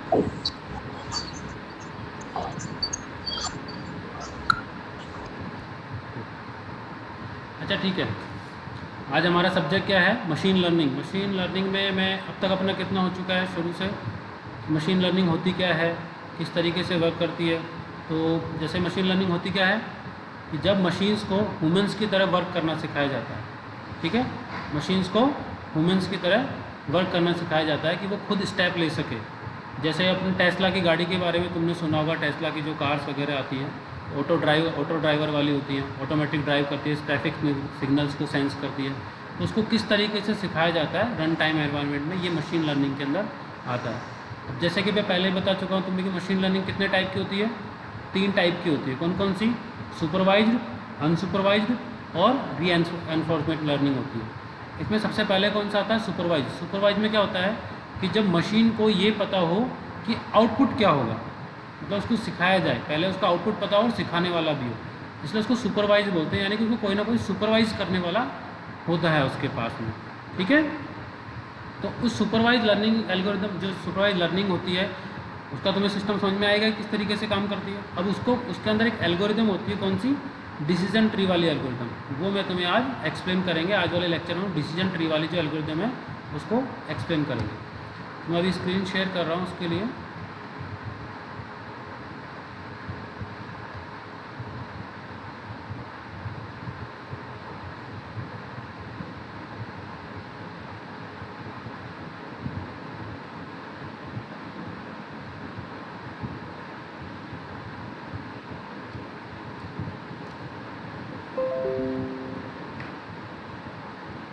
अच्छा ठीक है, आज हमारा सब्जेक्ट क्या है? Machine learning. मशीन लर्निंग में मैं अब तक अपना कितना हो चुका है शुरू से, मशीन लर्निंग होती क्या है, किस तरीके से वर्क करती है। तो जैसे मशीन लर्निंग होती क्या है कि जब मशीन्स को ह्यूमंस की तरह वर्क करना सिखाया जाता है, ठीक है, मशीन्स को ह्यूमंस की तरह वर्क करना सिखाया जाता है कि वो खुद स्टेप ले सके। जैसे अपने टेस्ला की गाड़ी के बारे में तुमने सुना होगा, टेस्ला की जो कार्स वगैरह आती हैं ऑटो ड्राइवर वाली होती हैं, ऑटोमेटिक ड्राइव करती है, ट्रैफिक सिग्नल्स को सेंस करती है। तो उसको किस तरीके से सिखाया जाता है रन टाइम एनवायरनमेंट में, ये मशीन लर्निंग के अंदर आता है। अब जैसे कि मैं पहले बता चुका हूँ तुम्हें कि मशीन लर्निंग कितने टाइप की होती है, 3 टाइप की होती है। कौन कौन सी? सुपरवाइज्ड, अनसुपरवाइज्ड और री एनफोर्समेंट लर्निंग होती है। इसमें सबसे पहले कौन सा आता है? सुपरवाइज। सुपरवाइज में क्या होता है कि जब मशीन को ये पता हो कि आउटपुट क्या होगा, मतलब उसको सिखाया जाए, पहले उसका आउटपुट पता हो और सिखाने वाला भी हो, इसलिए उसको सुपरवाइज बोलते हैं। यानी कि उसको कोई ना कोई सुपरवाइज करने वाला होता है उसके पास में, ठीक है। तो उस सुपरवाइज लर्निंग एल्गोरिदम, जो सुपरवाइज लर्निंग होती है, उसका तुम्हें सिस्टम समझ में आएगा किस तरीके से काम करती है। अब उसको उसके अंदर एक एल्गोरिदम होती है, कौन सी? डिसीजन ट्री वाली एल्गोरिदम। वो मैं तुम्हें आज एक्सप्लेन करेंगे, आज वाले लेक्चर में डिसीजन ट्री वाली जो एल्गोरिदम है उसको एक्सप्लेन करेंगे। मैं अभी स्क्रीन शेयर कर रहा हूँ उसके लिए।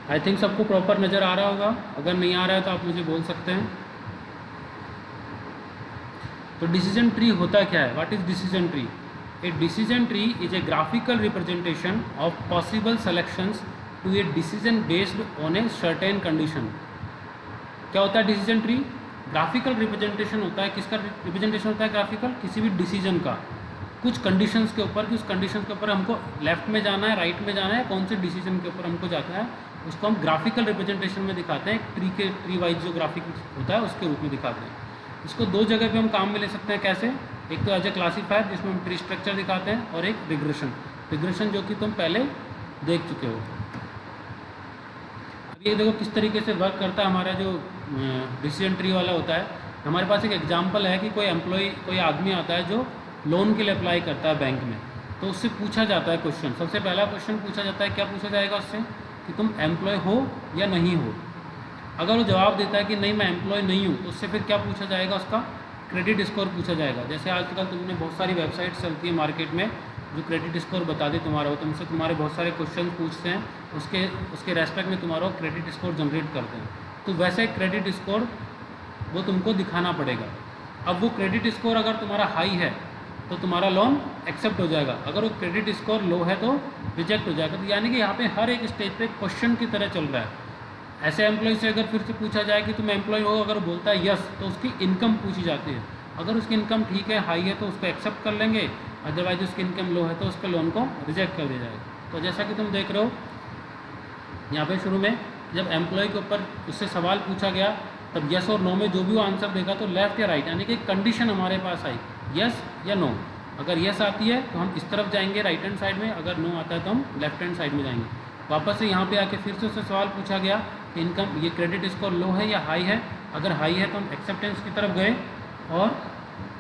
आई थिंक सबको प्रॉपर नज़र आ रहा होगा, अगर नहीं आ रहा है तो आप मुझे बोल सकते हैं। तो डिसीजन ट्री होता क्या है? What is decision tree? A decision tree is a graphical representation of possible selections to a decision based on a certain condition. क्या होता है डिसीजन ट्री? ग्राफिकल रिप्रेजेंटेशन होता है। किसका रिप्रेजेंटेशन होता है ग्राफिकल? किसी भी डिसीजन का, कुछ कंडीशंस के ऊपर, कि उस कंडीशन के ऊपर हमको लेफ्ट में जाना है, राइट में जाना है, कौन से डिसीजन के ऊपर हमको जाता है, उसको हम ग्राफिकल रिप्रेजेंटेशन में दिखाते हैं। ट्री वाइज जो ग्राफिक होता है उसके रूप में दिखाते हैं। इसको 2 जगह पे हम काम में ले सकते हैं। कैसे? एक तो एज ए क्लासीफायर जिसमें हम ट्री स्ट्रक्चर दिखाते हैं, और एक रिग्रेशन। रिग्रेशन जो कि तुम पहले देख चुके हो। अब ये देखो किस तरीके से वर्क करता है हमारा जो डिसीजन ट्री वाला होता है। हमारे पास एक एग्जांपल है कि कोई आदमी आता है जो लोन के लिए अप्लाई करता है बैंक में। तो उससे पूछा जाता है क्वेश्चन, सबसे पहला क्वेश्चन पूछा जाता है, क्या पूछा जाएगा उससे कि तुम एम्प्लॉय हो या नहीं हो। अगर वो जवाब देता है कि नहीं मैं एम्प्लॉय नहीं हूँ, तो उससे फिर क्या पूछा जाएगा? उसका क्रेडिट स्कोर पूछा जाएगा। जैसे आजकल तुमने बहुत सारी वेबसाइट्स चलती है मार्केट में जो क्रेडिट स्कोर बता दे तुम्हारा, हो तुमसे तुम्हारे बहुत सारे क्वेश्चन पूछते हैं, उसके रेस्पेक्ट में तुम्हारा क्रेडिट स्कोर जनरेट करते हैं। तो वैसे क्रेडिट स्कोर वो तुमको दिखाना पड़ेगा। अब वो क्रेडिट स्कोर अगर तुम्हारा हाई है तो तुम्हारा लोन एक्सेप्ट हो जाएगा, अगर वो क्रेडिट स्कोर लो है तो रिजेक्ट हो जाएगा। तो यानी कि यहाँ पे हर एक स्टेज पे क्वेश्चन की तरह चल रहा है। ऐसे एम्प्लॉय से अगर फिर से पूछा जाए कि तुम एम्प्लॉय हो, अगर बोलता है यस, तो उसकी इनकम पूछी जाती है। अगर उसकी इनकम ठीक है, हाई है, तो उसको एक्सेप्ट कर लेंगे, अदरवाइज उसकी इनकम लो है तो उसके लोन को रिजेक्ट कर दिया जाएगा। तो जैसा कि तुम देख रहे हो यहाँ पे शुरू में जब एम्प्लॉय के ऊपर उससे सवाल पूछा गया, तब यस और नो में जो भी वो आंसर देगा तो लेफ्ट या राइट, यानी कि कंडीशन हमारे पास आई, यस या नो। अगर यस आती है तो हम इस तरफ जाएंगे राइट हैंड साइड में, अगर नो आता है तो हम लेफ्ट हैंड साइड में जाएंगे। वापस से यहाँ पे आके फिर से उससे सवाल पूछा गया कि इनकम, ये क्रेडिट स्कोर लो है या हाई है। अगर हाई है तो हम एक्सेप्टेंस की तरफ गए, और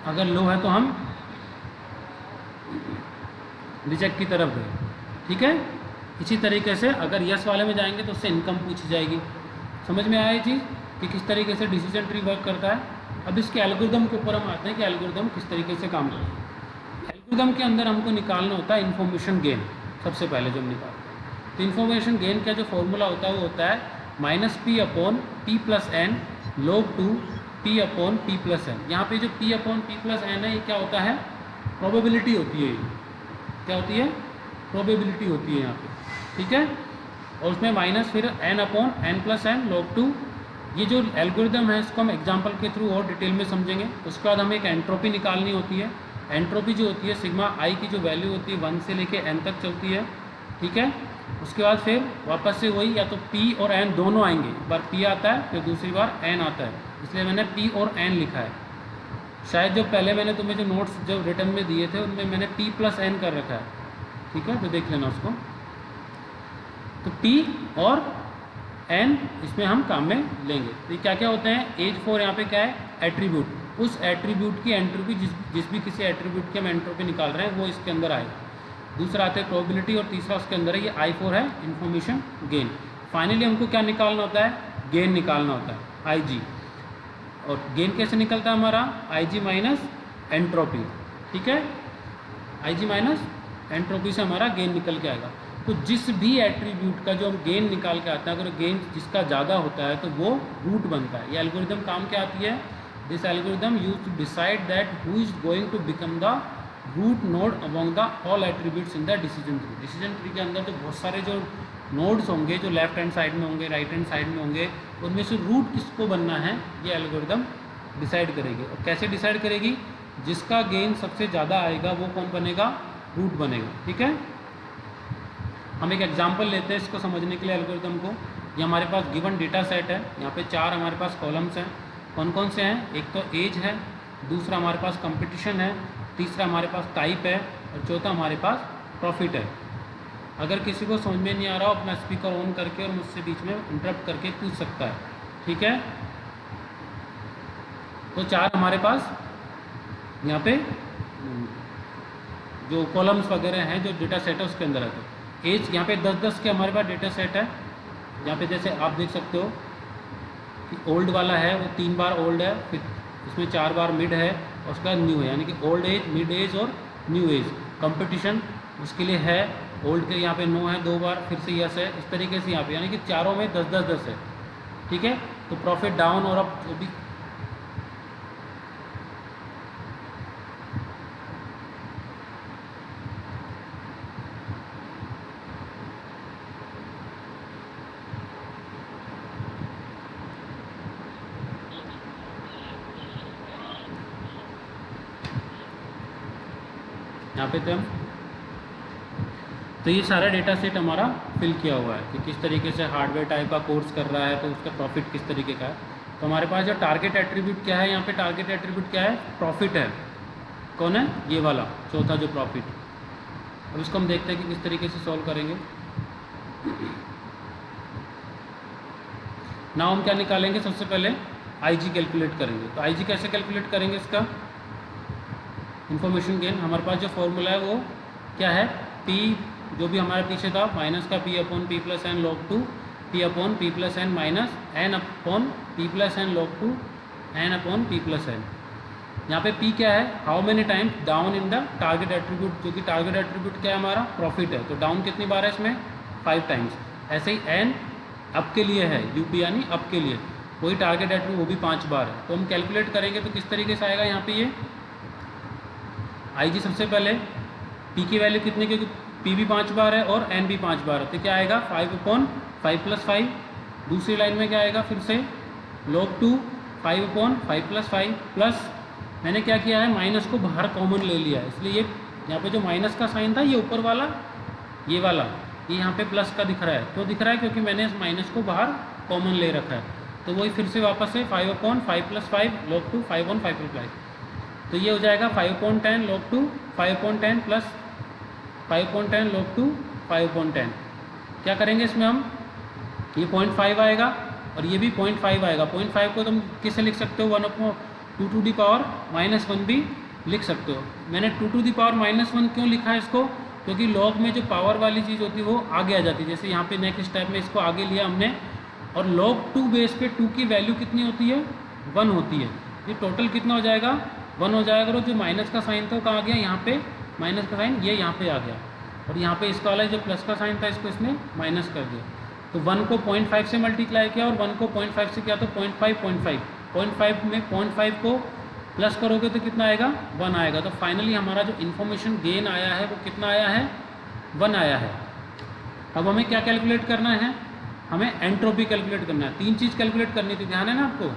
अगर लो है तो हम रिजेक्ट की तरफ गए, ठीक है। इसी तरीके से अगर यस वाले में जाएंगे तो उससे इनकम पूछी जाएगी। समझ में आया ये चीज़ कि किस तरीके से डिसीजन ट्री वर्क करता है। अब इसके एल्गोरिदम के ऊपर हम आते हैं कि एल्गोरिदम किस तरीके से काम करता है। एल्गोरिदम के अंदर हमको निकालना होता है इन्फॉर्मेशन गेन। सबसे पहले जो हम निकालते हैं, तो इन्फॉर्मेशन गेन का जो फॉर्मूला होता है वो होता है -p/p+n log 2 p/p+n। यहाँ पे जो p/p+n है ये क्या होता है? प्रोबेबिलिटी होती है। ये क्या होती है? प्रोबेबिलिटी होती है यहाँ पे, ठीक है। और उसमें माइनस फिर n/n+n log 2। ये जो एल्गोरिदम है इसको हम एग्जांपल के थ्रू और डिटेल में समझेंगे। उसके बाद हमें एक एंट्रोपी निकालनी होती है। एंट्रोपी जो होती है सिग्मा आई की जो वैल्यू होती है 1 से लेके n तक चलती है, ठीक है। उसके बाद फिर वापस से वही, या तो p और n दोनों आएंगे। एक बार p आता है फिर दूसरी बार n आता है, इसलिए मैंने p और n लिखा है। शायद जो पहले मैंने तुम्हें जो नोट्स जो रिटर्न में दिए थे उनमें मैंने p प्लस एन कर रखा है, ठीक है, तो देख लेना उसको। तो p और n इसमें हम काम में लेंगे। तो ये क्या क्या होते हैं, एज 4 यहाँ पे क्या है, एट्रीब्यूट, उस एट्रीब्यूट की एंट्रोपी, जिस भी किसी एट्रीब्यूट की हम एंट्रोपी निकाल रहे हैं वो इसके अंदर आएगा। दूसरा आता है प्रोबेबिलिटी, और तीसरा उसके अंदर है ये I4 है, इन्फॉर्मेशन गेन। फाइनली हमको क्या निकालना होता है, गेन निकालना होता है, IG। और गेन कैसे निकलता है हमारा, IG माइनस एंट्रोपी, ठीक है, IG माइनस एंट्रोपी से हमारा गेन निकल के आएगा। तो जिस भी एट्रीब्यूट का जो हम गेन निकाल के आते हैं, अगर गेन जिसका ज़्यादा होता है तो वो रूट बनता है। ये एल्गोरिदम काम क्या आती है, this algorithm use to decide that who is going to become the root node among the all attributes in the decision tree. Decision tree के अंदर जो बहुत सारे जो नोड्स होंगे, जो लेफ्ट हैंड साइड में होंगे, राइट हैंड साइड में होंगे, उनमें से रूट किसको बनना है ये एल्गोरिदम डिसाइड करेगी। और कैसे डिसाइड करेगी, जिसका गेन सबसे ज़्यादा आएगा वो कौन बनेगा, रूट बनेगा, ठीक है। हम एक एग्जांपल लेते हैं इसको समझने के लिए एल्गोरिदम को। ये हमारे पास गिवन डेटा सेट है, यहाँ पे 4 हमारे पास कॉलम्स हैं। कौन कौन से हैं, एक तो एज है, दूसरा हमारे पास कंपटीशन है, तीसरा हमारे पास टाइप है, और चौथा हमारे पास प्रॉफिट है। अगर किसी को समझ में नहीं आ रहा हो अपना स्पीकर ऑन करके और मुझसे बीच में इंटरप्ट करके पूछ सकता है, ठीक है। तो 4 हमारे पास यहाँ पे जो कॉलम्स वगैरह हैं, जो डेटा सेट है उसके अंदर है। तो एज यहाँ पे 10-10 के हमारे पास डेटा सेट है। यहाँ पे जैसे आप देख सकते हो कि ओल्ड वाला है वो 3 बार ओल्ड है, फिर इसमें 4 बार मिड है, और उसके बाद न्यू है, यानी कि ओल्ड एज, मिड एज और न्यू एज। कंपटीशन उसके लिए है, ओल्ड के यहाँ पे नो है 2 बार, फिर से यस है, इस तरीके से यहाँ पे, यानी कि चारों में 10-10-10 है, ठीक है। तो प्रॉफिट डाउन और अप जो भी यहाँ पे तो ये सारा डेटा सेट हमारा फिल किया हुआ है कि किस तरीके से हार्डवेयर टाइप का कोर्स कर रहा है, तो उसका प्रॉफिट किस तरीके का है। तो हमारे पास जो टारगेट एट्रीब्यूट क्या है, यहाँ पे टारगेट एट्रीब्यूट क्या है, प्रॉफिट है। कौन है, ये वाला चौथा जो प्रॉफिट। अब इसको हम देखते हैं कि किस तरीके से सॉल्व करेंगे। नाउ हम क्या निकालेंगे, सबसे पहले IG कैलकुलेट करेंगे। तो IG कैसे कैलकुलेट करेंगे, इसका इन्फॉर्मेशन गेन। हमारे पास जो फॉर्मूला है वो क्या है, P जो भी हमारे पीछे था, माइनस का P upon P plus n log 2, P upon P plus n minus n upon P plus n log 2, n upon P plus n. यहाँ पे P क्या है, how many times down in the target attribute, जो कि target attribute क्या है हमारा, profit है। तो डाउन कितनी बार है इसमें, 5 टाइम्स। ऐसे ही एन अप के लिए है, UP यानी अप के लिए, वही टारगेट एट्रीब्यूट वो भी 5 बार है। तो हम कैलकुलेट करेंगे तो किस तरीके से आएगा, यहाँ पे ये IG सबसे पहले P की वैल्यू कितनी, क्योंकि P भी 5 बार है और N भी 5 बार है, तो क्या आएगा 5 अपॉन 5 प्लस 5। दूसरी लाइन में क्या आएगा, फिर से log 2 5 अपॉन 5 प्लस 5, प्लस मैंने क्या किया है, माइनस को बाहर कॉमन ले लिया है, इसलिए ये यहाँ पे जो माइनस का साइन था ये ऊपर वाला, ये वाला, ये यहाँ पे प्लस का दिख रहा है। क्यों दिख रहा है, क्योंकि मैंने इस माइनस को बाहर कॉमन ले रखा है। तो वही फिर से वापस है 5 upon 5 plus 5 log 2 5 upon 5 plus 5, तो ये हो जाएगा 5 upon 10 log 2 5 upon 10 plus 5 upon 10 log 2 5 upon 10। क्या करेंगे इसमें हम, ये 0.5 आएगा और ये भी 0.5 आएगा। 0.5 को तुम किससे लिख सकते हो, 1 upon 2 to the power minus 1 भी लिख सकते हो। मैंने 2 टू दी पावर माइनस 1 क्यों लिखा है इसको, क्योंकि लॉग में जो पावर वाली चीज़ होती है वो आगे आ जाती है। जैसे यहाँ पे नेक्स्ट स्टेप में इसको आगे लिया हमने, और log 2 बेस पे 2 की वैल्यू कितनी होती है, 1 होती है। ये टोटल कितना हो जाएगा, 1 हो जाएगा। और जो माइनस का साइन था वो कहाँ आ गया, यहाँ पे माइनस का साइन ये यहाँ पे आ गया, और यहाँ पे इसका वाला जो प्लस का साइन था इसको इसने माइनस कर दिया। तो 1 को 0.5 से मल्टीप्लाई किया और 1 को 0.5 से किया, तो 0.5 में 0.5 को प्लस करोगे तो कितना आएगा, 1 आएगा। तो फाइनली हमारा जो इन्फॉर्मेशन गेन आया है वो कितना आया है, 1 आया है। अब हमें क्या कैलकुलेट करना है, हमें एंट्रोपी कैलकुलेट करना है। 3 चीज़ कैलकुलेट करनी थी, ध्यान है ना आपको।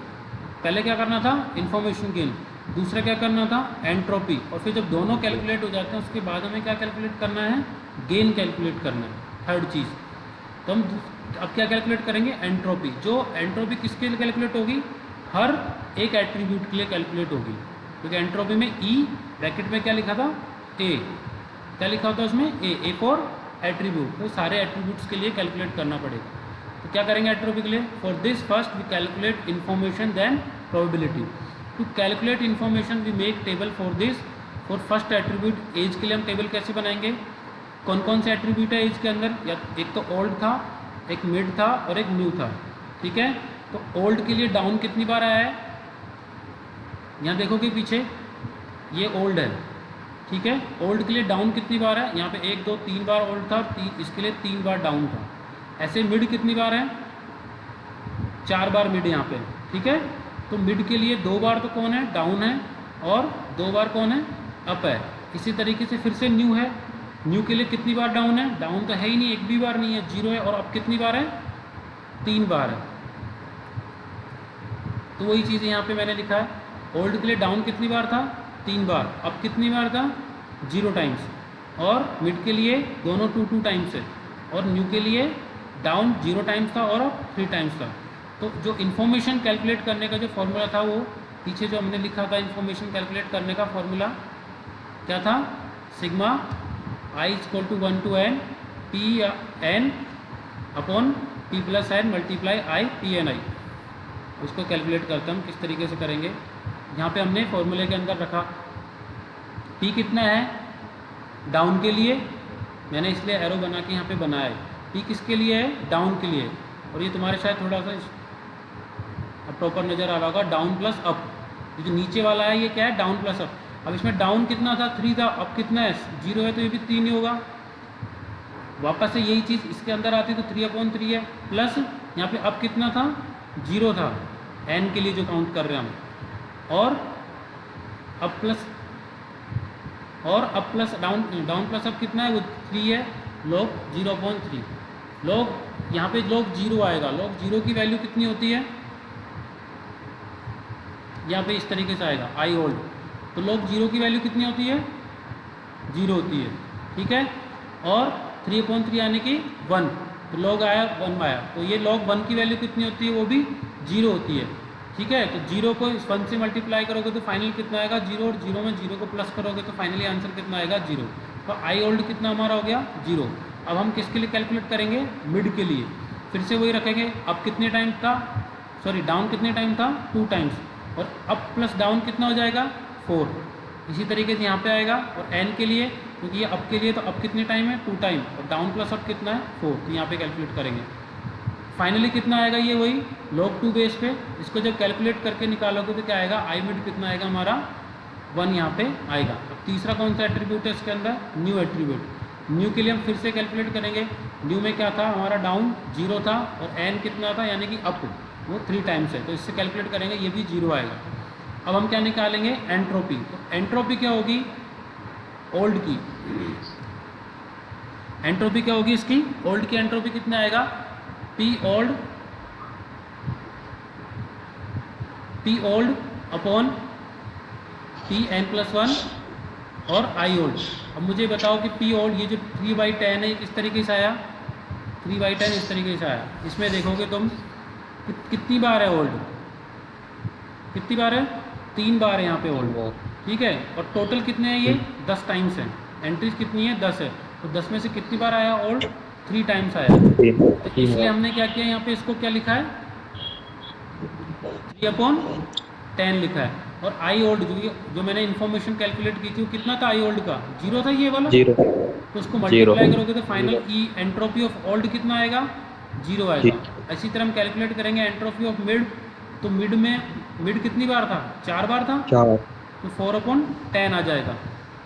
पहले क्या करना था, इन्फॉर्मेशन गेन, दूसरा क्या करना था, एंट्रोपी, और फिर जब दोनों कैलकुलेट हो जाते हैं उसके बाद हमें क्या कैलकुलेट करना है, गेन कैलकुलेट करना है, थर्ड चीज़। तो हम अब क्या कैलकुलेट करेंगे, एंट्रोपी। जो एंट्रोपी किसके लिए कैलकुलेट होगी, हर एक एट्रीब्यूट के लिए कैलकुलेट होगी। क्योंकि एंट्रोपी में ई ब्रैकेट में क्या लिखा था, ए, क्या लिखा होता है उसमें, ए फॉर एट्रीब्यूट, तो सारे एट्रीब्यूट्स के लिए कैलकुलेट करना पड़ेगा। तो क्या करेंगे एंट्रोपी के लिए, for this first we calculate information then probability. To calculate information we make table for this. For first attribute age के लिए हम टेबल कैसे बनाएंगे, कौन कौन से एट्रीब्यूट है एज के अंदर, या एक तो ओल्ड था, एक मिड था और एक न्यू था, ठीक है। तो ओल्ड के लिए डाउन कितनी बार आया है, यहाँ देखोगे पीछे ये ओल्ड है, ठीक है। ओल्ड के लिए डाउन कितनी बार है, यहाँ पे 1 2 3 बार ओल्ड था, इसके लिए 3 बार डाउन था। ऐसे मिड कितनी बार है, 4 बार मिड यहाँ पे, ठीक है। तो मिड के लिए 2 बार तो कौन है, डाउन है, और 2 बार कौन है, अप है। इसी तरीके से फिर से न्यू है, न्यू के लिए कितनी बार डाउन है, डाउन तो है ही नहीं, एक भी बार नहीं है, 0 है, और अब कितनी बार है, 3 बार है। तो वही चीज़ यहाँ पे मैंने लिखा है, ओल्ड के लिए डाउन कितनी बार था, 3 बार, अब कितनी बार था, 0 टाइम्स, और मिड के लिए दोनों 2 टाइम्स है, और न्यू के लिए डाउन 0 टाइम्स था और अब 3 टाइम्स था। तो जो इन्फॉर्मेशन कैलकुलेट करने का जो फॉर्मूला था, वो पीछे जो हमने लिखा था इन्फॉर्मेशन कैलकुलेट करने का फॉर्मूला क्या था, sigma i = 1 to n p n upon p + n multiply i p n i। उसको कैलकुलेट करते हम किस तरीके से करेंगे, यहाँ पे हमने फॉर्मूले के अंदर रखा p कितना है, डाउन के लिए मैंने इसलिए एरो बना के यहाँ पे बनाया है, p किसके लिए है, डाउन के लिए। और ये तुम्हारे शायद थोड़ा सा प्रॉपर नज़र आ रहा होगा, डाउन प्लस अप, ये जो नीचे वाला है ये क्या है, डाउन प्लस अप। अब इसमें डाउन कितना था, 3 था, अब कितना है, 0 है, तो ये भी 3 ही होगा। वापस से यही चीज़ इसके अंदर आती तो 3/3 है, प्लस यहाँ पे अब कितना था, 0 था, n के लिए जो काउंट कर रहे हैं हम, और अब प्लस डाउन प्लस अब कितना है, वो 3 है, log 0/3, log यहाँ पे log 0 आएगा, log 0 की वैल्यू कितनी होती है, यहाँ पे इस तरीके से आएगा आई ओल्ड, तो log 0 की वैल्यू कितनी होती है, 0 होती है, ठीक है। और 3/3 यानी कि 1, तो log आया 1 आया, तो ये log 1 की वैल्यू कितनी होती है, वो भी 0 होती है, ठीक है। तो 0 को इस 1 से मल्टीप्लाई करोगे तो फाइनल कितना आएगा, 0, और 0 में 0 को प्लस करोगे तो फाइनली आंसर कितना आएगा, 0। तो आई ओल्ड कितना हमारा हो गया, 0। अब हम किसके लिए कैलकुलेट करेंगे, मिड के लिए, फिर से वही रखेंगे, अब कितने टाइम था, सॉरी डाउन कितने टाइम था, 2 टाइम्स, और अप प्लस डाउन कितना हो जाएगा, 4। इसी तरीके से यहाँ पे आएगा, और एन के लिए, क्योंकि ये अप के लिए, तो अप कितने टाइम है, 2 टाइम, और डाउन प्लस अप कितना है, 4, तो यहाँ पे कैलकुलेट करेंगे। फाइनली कितना आएगा, ये वही log 2 बेस पे, इसको जब कैलकुलेट करके निकालोगे तो क्या आएगा, आई मिड कितना आएगा हमारा, 1 यहाँ पे आएगा। अब तीसरा कौन सा एट्रीब्यूट है इसके अंदर, न्यू एट्रीब्यूट। न्यू के लिए हम फिर से कैलकुलेट करेंगे, न्यू में क्या था हमारा, डाउन 0 था, और एन कितना था, यानी कि अप, वो 3 टाइम्स है, तो इससे कैलकुलेट करेंगे, ये भी 0 आएगा। अब हम क्या निकालेंगे, एंट्रोपी। तो एंट्रोपी क्या होगी, ओल्ड की एंट्रोपी क्या होगी इसकी, ओल्ड की एंट्रोपी कितना आएगा, पी ओल्ड अपॉन Pn+1 और आई ओल्ड। अब मुझे बताओ कि पी ओल्ड, ये जो 3/10 है किस तरीके से आया, 3/10 इस तरीके से आया। इसमें देखोगे तुम कितनी बार है ओल्ड, कितनी बार है, 3 बार है यहाँ पे ओल्ड, ठीक है। और टोटल कितने हैं ये, 10 टाइम्स हैं, एंट्रीज कितनी है, 10 है, तो 10 में से कितनी बार आया ओल्ड, 3 टाइम्स आया। तो इसलिए हमने क्या किया, यहाँ पे इसको क्या लिखा है, 3/10 लिखा है। और आई ओल्ड जो मैंने इन्फॉर्मेशन कैलकुलेट की थी, वो कितना था आई ओल्ड का, 0 था ये वाला, 0, तो उसको मल्टीप्लाई करोगे तो final E entropy of old कितना आएगा, 0 आएगा। इसी तरह हम कैलकुलेट करेंगे एंट्रोपी ऑफ मिड, तो मिड में मिड कितनी बार था, 4 बार था, 4, तो 4/10 आ जाएगा।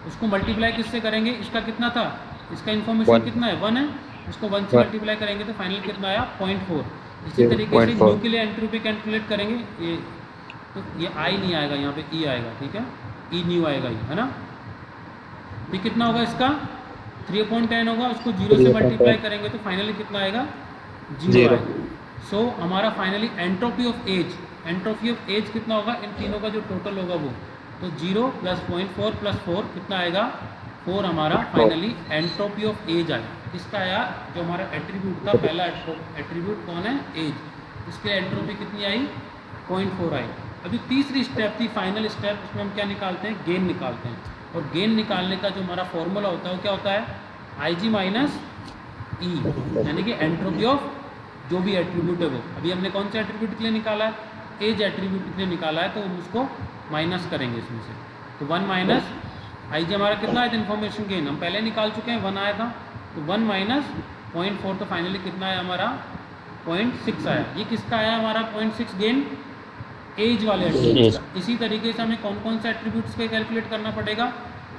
उसको मल्टीप्लाई किससे करेंगे, इसका कितना था, इसका इन्फॉर्मेशन कितना है, 1 है, इसको 1 से मल्टीप्लाई करेंगे तो फाइनल कितना आया, 0.4। इसी तरीके से न्यू के लिए एंट्रोपी कैलकुलेट करेंगे, ये तो ये आई नहीं आएगा, यहाँ पे ई आएगा, ठीक है, ई न्यू आएगा ये, है ना। ये कितना होगा इसका, 3/10 होगा, उसको 0 से मल्टीप्लाई करेंगे तो फाइनली कितना आएगा, 0 आएगा। सो हमारा फाइनली एंट्रोपी ऑफ एज कितना होगा, इन तीनों का जो टोटल होगा वो, तो 0 + 0.4 + 4 कितना आएगा, 4 हमारा फाइनली एंट्रोपी ऑफ एज आया। इसका आया जो हमारा एट्रीब्यूट था, पहला एट्रीब्यूट कौन है, एज, इसके एंट्रोपी कितनी आई, 0.4 आई। अभी तीसरी स्टेप थी, फाइनल स्टेप, उसमें हम क्या निकालते हैं, गेन निकालते हैं। और गेन निकालने का जो हमारा फॉर्मूला होता है वो क्या होता है, आई जी माइनस ई, यानी कि एंट्रोपी ऑफ जो भी एट्रीब्यूट है वो। अभी हमने कौन से एट्रीब्यूट के लिए निकाला है, एज एट्रीब्यूट के लिए निकाला है, तो हम उसको माइनस करेंगे इसमें से। तो 1 माइनस आई जी हमारा कितना आया था, इन्फॉर्मेशन गेन हम पहले निकाल चुके हैं, 1 आया था, तो 1 माइनस 0.4, तो फाइनली कितना आया हमारा 0.6 आया। ये किसका आया हमारा 0.6 गेन, एज वाले एट्रीब्यूट्स का। इसी तरीके से हमें कौन कौन से एट्रीब्यूट्स के कैलकुलेट करना पड़ेगा,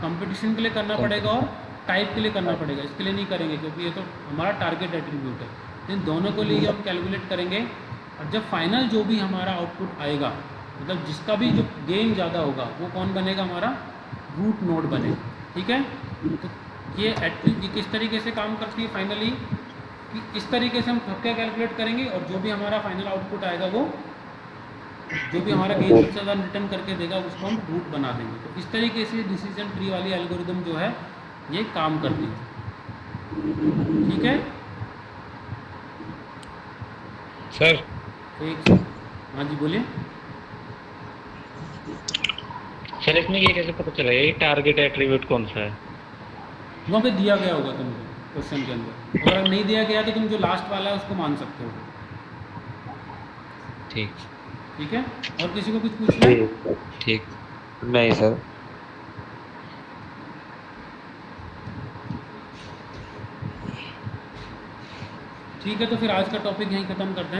कंपटीशन के लिए करना पड़ेगा और टाइप के लिए करना पड़ेगा। इसके लिए नहीं करेंगे क्योंकि ये तो हमारा टारगेट एट्रीब्यूट है। इन दोनों को लिए हम कैलकुलेट करेंगे, और जब फाइनल जो भी हमारा आउटपुट आएगा, मतलब जिसका भी जो गेन ज़्यादा होगा वो कौन बनेगा, हमारा रूट नोड बनेगा। ठीक है, तो ये किस तरीके से काम करती है फाइनली, कि इस तरीके से हम क्या कैलकुलेट करेंगे, और जो भी हमारा फाइनल आउटपुट आएगा वो जो भी हमारा गेन सबसे ज़्यादा रिटर्न करके देगा उसको हम रूट बना देंगे। तो इस तरीके से डिसीजन ट्री वाली एल्गोरिदम जो है ये काम करती है। ठीक है सर। एक, हाँ जी बोलिए। सर इसमें ये कैसे पता चला ये टारगेट एट्रीब्यूट कौन सा है? वहाँ पे दिया गया होगा तुमको क्वेश्चन के अंदर, अगर नहीं दिया गया तो तुम जो लास्ट वाला है उसको मान सकते हो। ठीक। ठीक है, और किसी को कुछ पूछना है? ठीक। नहीं सर। ठीक है, तो फिर आज का टॉपिक यहीं ख़त्म करते हैं।